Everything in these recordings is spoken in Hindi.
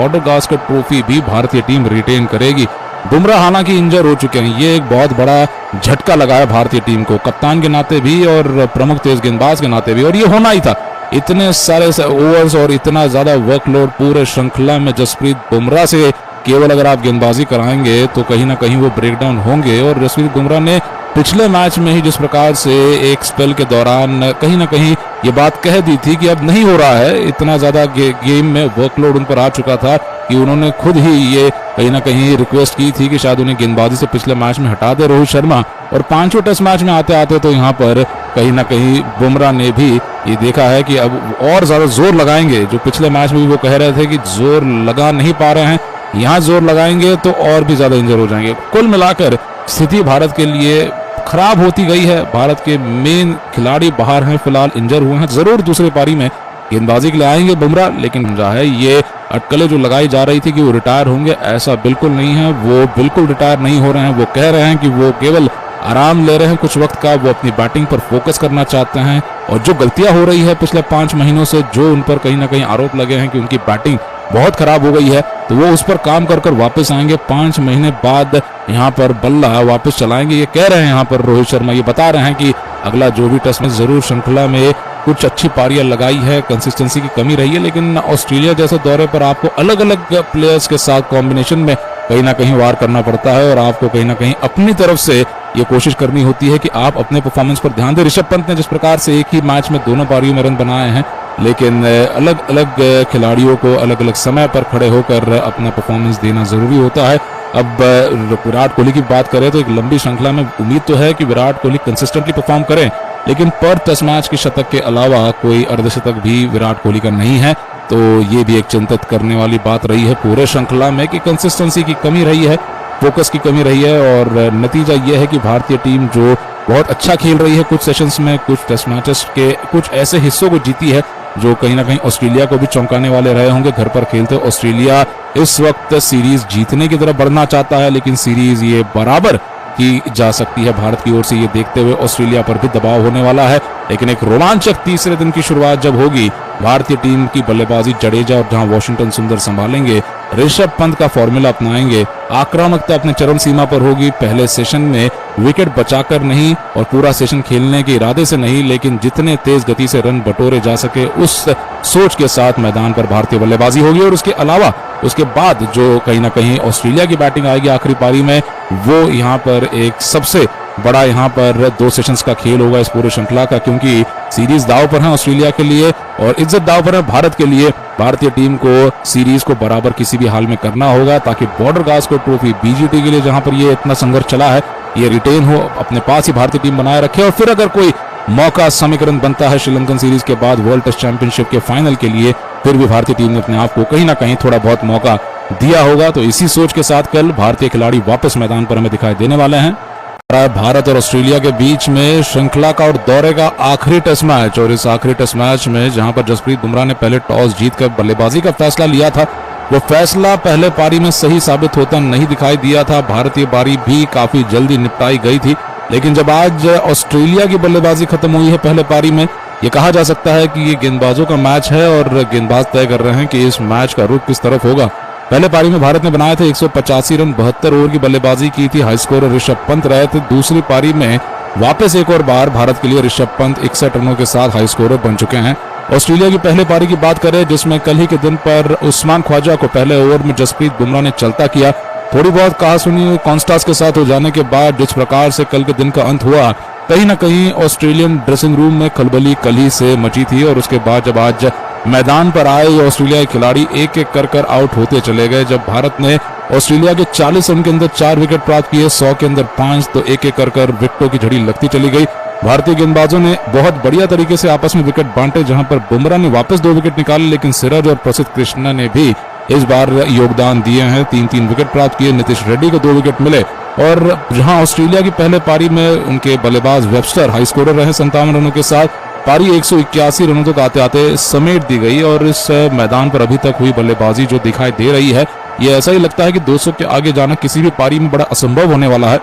बॉर्डर गावस्कर ट्रॉफी भी भारतीय टीम रिटेन करेगी। बुमराह हालांकि इंजर हो चुके हैं, ये एक बहुत बड़ा झटका लगा है भारतीय टीम को, कप्तान के नाते भी और प्रमुख तेज गेंदबाज के नाते भी, और ये होना ही था। इतने सारे ओवर्स और इतना ज्यादा वर्कलोड पूरे श्रृंखला में जसप्रीत बुमराह से केवल अगर आप गेंदबाजी कराएंगे तो कहीं ना कहीं वो ब्रेकडाउन होंगे। और जसप्रीत बुमराह ने पिछले मैच में ही जिस प्रकार से एक स्पेल के दौरान कहीं ना कहीं ये बात कह दी थी कि अब नहीं हो रहा है, इतना ज्यादा गेम में वर्कलोड उन पर आ चुका था कि उन्होंने खुद ही ये कहीं ना कहीं रिक्वेस्ट की थी कि शायद उन्हें गेंदबाजी से पिछले मैच में हटा दे रोहित शर्मा। और पांचों टेस्ट मैच में आते आते तो यहाँ पर कहीं ना कहीं बुमराह ने भी ये देखा है कि अब और ज्यादा जोर लगाएंगे। जो पिछले मैच में भी वो कह रहे थे कि जोर लगा नहीं पा रहे हैं, यहाँ जोर लगाएंगे तो और भी ज्यादा इंजर हो जाएंगे। कुल मिलाकर स्थिति भारत के लिए खराब होती गई है। भारत के मेन खिलाड़ी बाहर हैं, फिलहाल इंजर हुए हैं। जरूर दूसरी पारी में गेंदबाजी के लिए आएंगे बुमराह, लेकिन जो है ये अटकलें जो लगाई जा रही थी कि वो रिटायर होंगे, ऐसा बिल्कुल नहीं है। वो बिल्कुल रिटायर नहीं हो रहे हैं। वो कह रहे हैं कि वो केवल आराम ले रहे हैं कुछ वक्त का, वो अपनी बैटिंग पर फोकस करना चाहते हैं। और जो गलतियां हो रही है पिछले 5 महीनों से, जो उन पर कहीं ना कहीं आरोप लगे हैं कि उनकी बैटिंग बहुत खराब हो गई है, तो वो उस पर काम कर वापस आएंगे। 5 महीने बाद यहाँ पर बल्ला वापस चलाएंगे, ये कह रहे हैं यहाँ पर रोहित शर्मा। ये बता रहे हैं कि अगला जो भी टेस्ट में जरूर श्रृंखला में कुछ अच्छी पारियां लगाई है, कंसिस्टेंसी की कमी रही है, लेकिन ऑस्ट्रेलिया जैसे दौरे पर आपको अलग अलग प्लेयर्स के साथ कॉम्बिनेशन में कहीं ना कहीं वार करना पड़ता है और आपको कहीं ना कहीं अपनी तरफ से ये कोशिश करनी होती है कि आप अपने परफॉर्मेंस पर ध्यान दें। ऋषभ पंत ने जिस प्रकार से एक ही मैच में दोनों पारियों में रन बनाए हैं, लेकिन अलग अलग खिलाड़ियों को अलग अलग समय पर खड़े होकर अपना परफॉर्मेंस देना जरूरी होता है। अब विराट कोहली की बात करें तो एक लंबी श्रृंखला में उम्मीद तो है कि विराट कोहली कंसिस्टेंटली परफॉर्म करें, लेकिन पर टेस्ट मैच के शतक के अलावा कोई अर्धशतक भी विराट कोहली का नहीं है। तो ये भी एक चिंतित करने वाली बात रही है पूरे श्रृंखला में कि कंसिस्टेंसी की कमी रही है, फोकस की कमी रही है। और नतीजा ये है कि भारतीय टीम जो बहुत अच्छा खेल रही है कुछ सेशंस में, कुछ टेस्ट मैचेस के कुछ ऐसे हिस्सों को जीती है जो कहीं ना कहीं ऑस्ट्रेलिया को भी चौंकाने वाले रहे होंगे। घर पर खेलते ऑस्ट्रेलिया इस वक्त सीरीज जीतने की तरफ बढ़ना चाहता है, लेकिन सीरीज ये बराबर की जा सकती है भारत की ओर से। ये देखते हुए ऑस्ट्रेलिया पर भी दबाव होने वाला है, लेकिन एक रोमांचक तीसरे दिन की शुरुआत जब होगी, भारतीय टीम की बल्लेबाजी जडेजा और जहां वॉशिंगटन सुंदर संभालेंगे, ऋषभ पंत का फॉर्मूला अपनाएंगे, आक्रामकता अपने चरम सीमा पर होगी। पहले सेशन में विकेट बचाकर नहीं और पूरा सेशन खेलने के इरादे से नहीं, लेकिन जितने तेज गति से रन बटोरे जा सके उस सोच के साथ मैदान पर भारतीय बल्लेबाजी होगी। और उसके अलावा उसके बाद जो कहीं ना कहीं ऑस्ट्रेलिया की बैटिंग आएगी आखिरी पारी में, वो यहाँ पर एक सबसे बड़ा यहाँ पर 2 सेशंस का खेल होगा इस पूरे श्रृंखला का, क्योंकि सीरीज दाव पर है ऑस्ट्रेलिया के लिए और इज्जत दाव पर है भारत के लिए। भारतीय टीम को सीरीज को बराबर किसी भी हाल में करना होगा ताकि बॉर्डर गावस्कर ट्रॉफी बीजीटी के लिए जहां पर ये इतना संघर्ष चला है, ये रिटेन हो, अपने पास ही भारतीय टीम बनाए रखे। और फिर अगर कोई मौका समीकरण बनता है श्रीलंकन सीरीज के बाद वर्ल्ड टेस्ट चैंपियनशिप के फाइनल के लिए, फिर भी भारतीय टीम ने अपने आप को कहीं ना कहीं थोड़ा बहुत मौका दिया होगा। तो इसी सोच के साथ कल भारतीय खिलाड़ी वापस मैदान पर हमें दिखाई देने वाले हैं। भारत और ऑस्ट्रेलिया के बीच में श्रृंखला का और दौरे का आखिरी टेस्ट मैच, और इस आखिरी टेस्ट मैच में जहां पर जसप्रीत बुमराह ने पहले टॉस जीतकर बल्लेबाजी का फैसला लिया था, वो फैसला पहले पारी में सही साबित होता नहीं दिखाई दिया था। भारतीय पारी भी काफी जल्दी निपटाई गई थी, लेकिन जब आज ऑस्ट्रेलिया की बल्लेबाजी खत्म हुई है पहले पारी में, ये कहा जा सकता है कि ये गेंदबाजों का मैच है और गेंदबाज तय कर रहे हैं कि इस मैच का रुख किस तरफ होगा। पहले पारी में भारत ने बनाए थे 185 रन, 72 ओवर की बल्लेबाजी की थी, हाई स्कोर ऋषभ पंत रहे थे। दूसरी पारी में वापस एक और बार भारत के लिए ऋषभ पंत 61 रनों के साथ हाई स्कोरर बन चुके हैं। ऑस्ट्रेलिया की पहले पारी की बात करें जिसमें कल ही के दिन पर उस्मान ख्वाजा को पहले ओवर में जसप्रीत बुमराह ने चलता किया। थोड़ी बहुत कहा सुनी कॉन्स्टास के साथ हो जाने के बाद जिस प्रकार से कल के दिन का अंत हुआ, कहीं ना कहीं ऑस्ट्रेलियन ड्रेसिंग रूम में खलबली कल ही से मची थी। और उसके बाद जब आज मैदान पर आए ऑस्ट्रेलिया के खिलाड़ी एक एक कर आउट होते चले गए। जब भारत ने ऑस्ट्रेलिया के 40 रन के अंदर 4 विकेट प्राप्त किए, 100 के अंदर 5, तो एक एक कर विकेटों की झड़ी लगती चली गई। भारतीय गेंदबाजों ने बहुत बढ़िया तरीके से आपस में विकेट बांटे, जहां पर बुमराह ने वापस 2 विकेट निकाले, लेकिन सिराज और प्रसिद्ध कृष्णा ने भी इस बार योगदान दिए हैं, 3-3 विकेट प्राप्त किए। नीतीश रेड्डी को 2 विकेट मिले। और जहां ऑस्ट्रेलिया की पहले पारी में उनके बल्लेबाज वेबस्टर हाई स्कोरर रहे 57 रनों के साथ, पारी 181 रनों तक आते आते समेट दी गई। और इस मैदान पर अभी तक हुई बल्लेबाजी जो दिखाई दे रही है, ये ऐसा ही लगता है कि 200 के आगे जाना किसी भी पारी में बड़ा असंभव होने वाला है।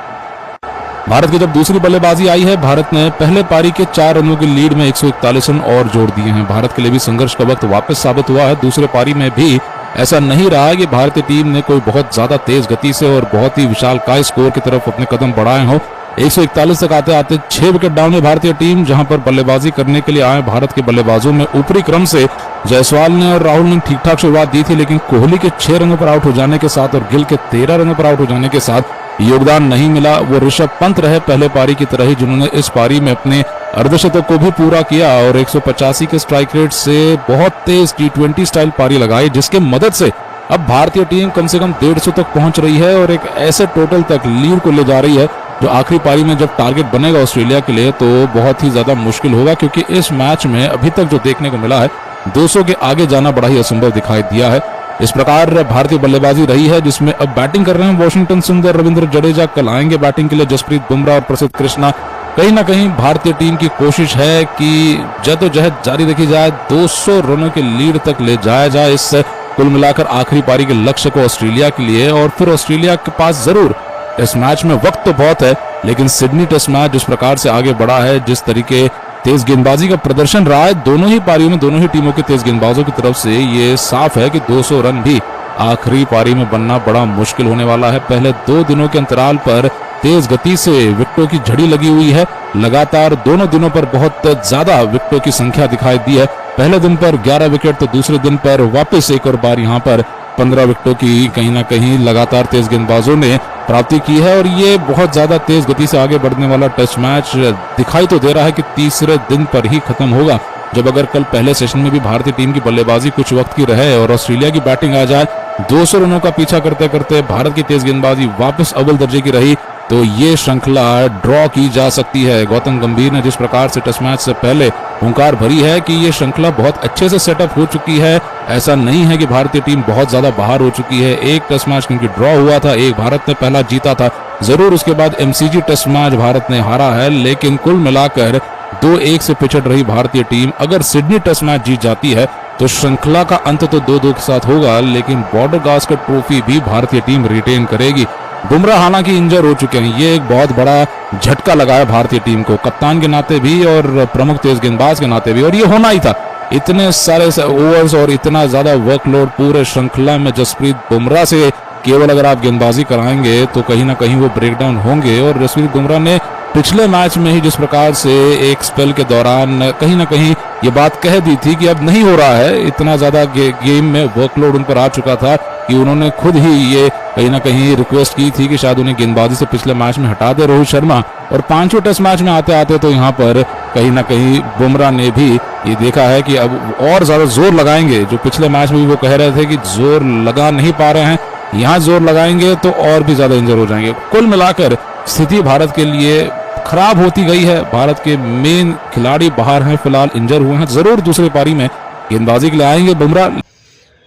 भारत की जब दूसरी बल्लेबाजी आई है, भारत ने पहले पारी के 4 रनों की लीड में 141 रन और जोड़ दिए हैं। भारत के लिए भी संघर्ष का वक्त वापस साबित हुआ है। दूसरे पारी में भी ऐसा नहीं रहा कि भारतीय टीम ने कोई बहुत ज्यादा तेज गति से और बहुत ही विशालकाय स्कोर की तरफ अपने कदम बढ़ाए हों। 141 तक आते आते 6 विकेट डाउन है भारतीय टीम, जहां पर बल्लेबाजी करने के लिए आए भारत के बल्लेबाजों में ऊपरी क्रम से जायसवाल ने और राहुल ने ठीक ठाक शुरुआत दी थी, लेकिन कोहली के 6 रनों पर आउट हो जाने के साथ और गिल के 13 रनों पर आउट हो जाने के साथ योगदान नहीं मिला। वो ऋषभ पंत रहे पहले पारी की तरह ही, जिन्होंने इस पारी में अपने अर्धशतक को भी पूरा किया और 185 के स्ट्राइक रेट से बहुत तेज T20 स्टाइल पारी लगाई, जिसके मदद से अब भारतीय टीम कम से कम 150 तक पहुंच रही है और एक ऐसे टोटल तक लीड को ले जा रही है जो आखिरी पारी में जब टारगेट बनेगा ऑस्ट्रेलिया के लिए तो बहुत ही ज्यादा मुश्किल होगा, क्योंकि इस मैच में अभी तक जो देखने को मिला है 200 के आगे जाना बड़ा ही असंभव दिखाई दिया है। इस प्रकार भारतीय बल्लेबाजी रही है, जिसमें अब बैटिंग कर रहे हैं वॉशिंगटन सुंदर, रविंद्र जडेजा, कल आएंगे बैटिंग के लिए जसप्रीत बुमराह और प्रसिद्ध कृष्णा। कहीं ना कहीं भारतीय टीम की कोशिश है कि जद्दोजहद जारी रखी जाए, 200 रनों के लीड तक ले जाया जाए इस कुल मिलाकर आखिरी पारी के लक्ष्य को ऑस्ट्रेलिया के लिए। और फिर ऑस्ट्रेलिया के पास जरूर इस मैच में वक्त तो बहुत है, लेकिन सिडनी टेस्ट मैच जिस प्रकार से आगे बढ़ा है, जिस तरीके तेज गेंदबाजी का प्रदर्शन रहा है दोनों ही पारियों में, दोनों ही टीमों के तेज गेंदबाजों की तरफ से, ये साफ है कि 200 रन भी आखिरी पारी में बनना बड़ा मुश्किल होने वाला है। पहले 2 दिनों के अंतराल पर तेज गति से विकेटों की झड़ी लगी हुई है, लगातार दोनों दिनों पर बहुत ज्यादा विकेटों की संख्या दिखाई दी है। पहले दिन पर 11 विकेट तो दूसरे दिन पर वापस एक और बार यहाँ पर 15 विकेटों की कहीं ना कहीं लगातार तेज गेंदबाजों ने प्राप्ति की है और ये बहुत ज्यादा तेज गति से आगे बढ़ने वाला टेस्ट मैच दिखाई तो दे रहा है कि तीसरे दिन पर ही खत्म होगा, जब अगर कल पहले सेशन में भी भारतीय टीम की बल्लेबाजी कुछ वक्त की रहे और ऑस्ट्रेलिया की बैटिंग आ जाए, 200 रनों का पीछा करते करते भारत की तेज गेंदबाजी वापस अव्वल दर्जे की रही तो ये श्रृंखला ड्रॉ की जा सकती है। गौतम गंभीर ने जिस प्रकार से टेस्ट मैच से पहले हुंकार भरी है कि ये श्रृंखला बहुत अच्छे से सेटअप हो चुकी है, ऐसा नहीं है कि भारतीय टीम बहुत ज्यादा बाहर हो चुकी है। एक टेस्ट मैच क्योंकि ड्रॉ हुआ था, एक भारत ने पहला जीता था, जरूर उसके बाद MCG टेस्ट मैच भारत ने हारा है, लेकिन कुल मिलाकर 2-1 से पिछड़ रही भारतीय टीम अगर सिडनी टेस्ट मैच जीत जाती है तो श्रृंखला का अंत तो 2-2 के साथ होगा, लेकिन बॉर्डर गावस्कर ट्रॉफी भी भारतीय टीम रिटेन करेगी। बुमराह हालांकि इंजर हो चुके हैं, ये एक बहुत बड़ा झटका लगा है भारतीय टीम को, कप्तान के नाते भी और प्रमुख तेज गेंदबाज के नाते भी, और ये होना ही था। इतने सारे ओवर्स और इतना ज्यादा वर्कलोड पूरे श्रृंखला में जसप्रीत बुमराह से केवल अगर आप गेंदबाजी कराएंगे तो कहीं ना कहीं वो ब्रेकडाउन होंगे। और जसप्रीत बुमराह ने पिछले मैच में ही जिस प्रकार से एक स्पेल के दौरान कहीं ना कहीं ये बात कह दी थी कि अब नहीं हो रहा है, इतना ज्यादा गेम में वर्कलोड उन पर आ चुका था कि उन्होंने खुद ही ये कहीं ना कहीं रिक्वेस्ट की थी कि शायद उन्हें गेंदबाजी से पिछले मैच में हटा दे रोहित शर्मा। और 5वें टेस्ट मैच में आते आते तो यहाँ पर कहीं ना कहीं बुमराह ने भी ये देखा है कि अब और ज्यादा जोर लगाएंगे, जो पिछले मैच में भी वो कह रहे थे कि जोर लगा नहीं पा रहे हैं, यहाँ जोर लगाएंगे तो और भी ज्यादा इंजर हो जाएंगे। कुल मिलाकर स्थिति भारत के लिए खराब होती गई है, भारत के मेन खिलाड़ी बाहर हैं, फिलहाल इंजर हुए हैं, जरूर दूसरी पारी में गेंदबाजी के लिए आएंगे बुमराह।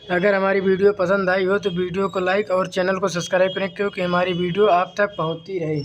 अगर हमारी वीडियो पसंद आई हो तो वीडियो को लाइक और चैनल को सब्सक्राइब करें, क्योंकि हमारी वीडियो आप तक पहुंचती रहे।